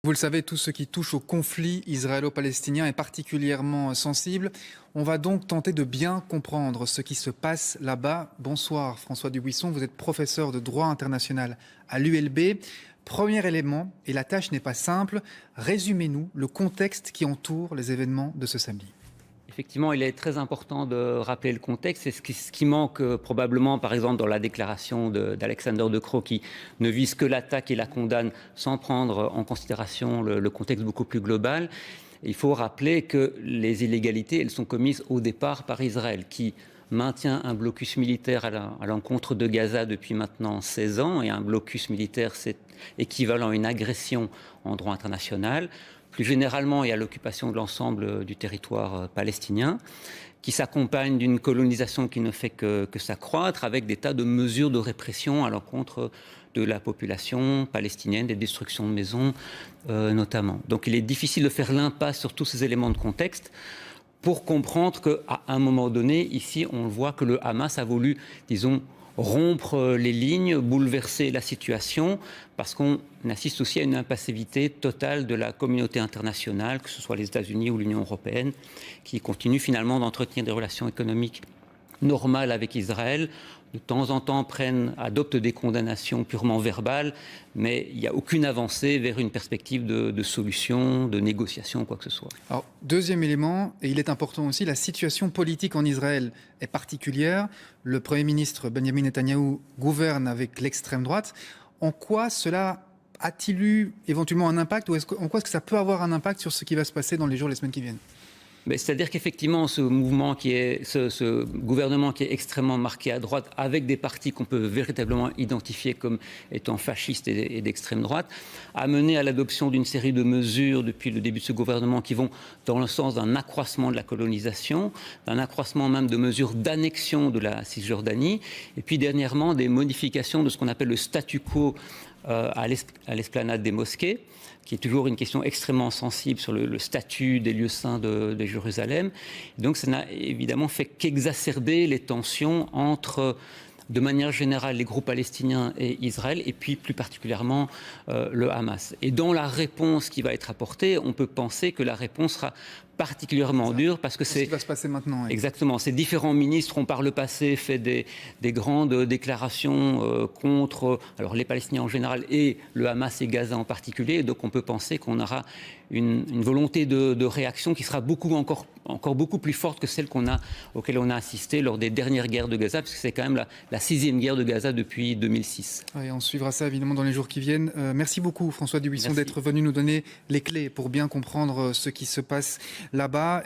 Vous le savez, tout ce qui touche au conflit israélo-palestinien est particulièrement sensible. On va donc tenter de bien comprendre ce qui se passe là-bas. Bonsoir François Dubuisson, vous êtes professeur de droit international à l'ULB. Premier élément, et la tâche n'est pas simple, résumez-nous le contexte qui entoure les événements de ce samedi. Effectivement, il est très important de rappeler le contexte. C'est ce qui manque probablement, par exemple, dans la déclaration d'Alexander De Croo, qui ne vise que l'attaque et la condamne sans prendre en considération le contexte beaucoup plus global. Il faut rappeler que les illégalités, elles sont commises au départ par Israël, qui maintient un blocus militaire à l'encontre de Gaza depuis maintenant 16 ans. Et un blocus militaire, c'est équivalent à une agression en droit international. Plus généralement, il y a l'occupation de l'ensemble du territoire palestinien, qui s'accompagne d'une colonisation qui ne fait que s'accroître, avec des tas de mesures de répression à l'encontre de la population palestinienne, des destructions de maisons notamment. Donc il est difficile de faire l'impasse sur tous ces éléments de contexte pour comprendre qu'à un moment donné, ici, on voit que le Hamas a voulu, disons, rompre les lignes, bouleverser la situation, parce qu'on assiste aussi à une impassivité totale de la communauté internationale, que ce soit les États-Unis ou l'Union européenne, qui continue finalement d'entretenir des relations économiques normales avec Israël. De temps en temps adoptent des condamnations purement verbales, mais il n'y a aucune avancée vers une perspective de solution, de négociation, quoi que ce soit. Alors, deuxième élément, et il est important aussi, la situation politique en Israël est particulière. Le Premier ministre Benjamin Netanyahou gouverne avec l'extrême droite. En quoi cela a-t-il eu éventuellement un impact, ou en quoi est-ce que ça peut avoir un impact sur ce qui va se passer dans les jours et les semaines qui viennent ? C'est-à-dire qu'effectivement, ce gouvernement qui est extrêmement marqué à droite, avec des partis qu'on peut véritablement identifier comme étant fascistes et d'extrême droite, a mené à l'adoption d'une série de mesures depuis le début de ce gouvernement qui vont dans le sens d'un accroissement de la colonisation, d'un accroissement même de mesures d'annexion de la Cisjordanie, et puis dernièrement des modifications de ce qu'on appelle le statu quo à l'esplanade des mosquées, qui est toujours une question extrêmement sensible sur le statut des lieux saints de Jérusalem. Et donc ça n'a évidemment fait qu'exacerber les tensions entre, de manière générale, les groupes palestiniens et Israël, et puis plus particulièrement le Hamas. Et dans la réponse qui va être apportée, on peut penser que la réponse sera particulièrement dure, parce que c'est ce qui va se passer maintenant. Oui. Exactement. Ces différents ministres ont par le passé fait des grandes déclarations contre les Palestiniens en général et le Hamas et Gaza en particulier. Donc on peut penser qu'on aura une volonté de réaction qui sera encore beaucoup plus forte que celle auquel on a assisté lors des dernières guerres de Gaza, parce que c'est quand même la 6e guerre de Gaza depuis 2006. Oui, on suivra ça évidemment dans les jours qui viennent. Merci beaucoup François Dubuisson d'être venu nous donner les clés pour bien comprendre ce qui se passe là-bas.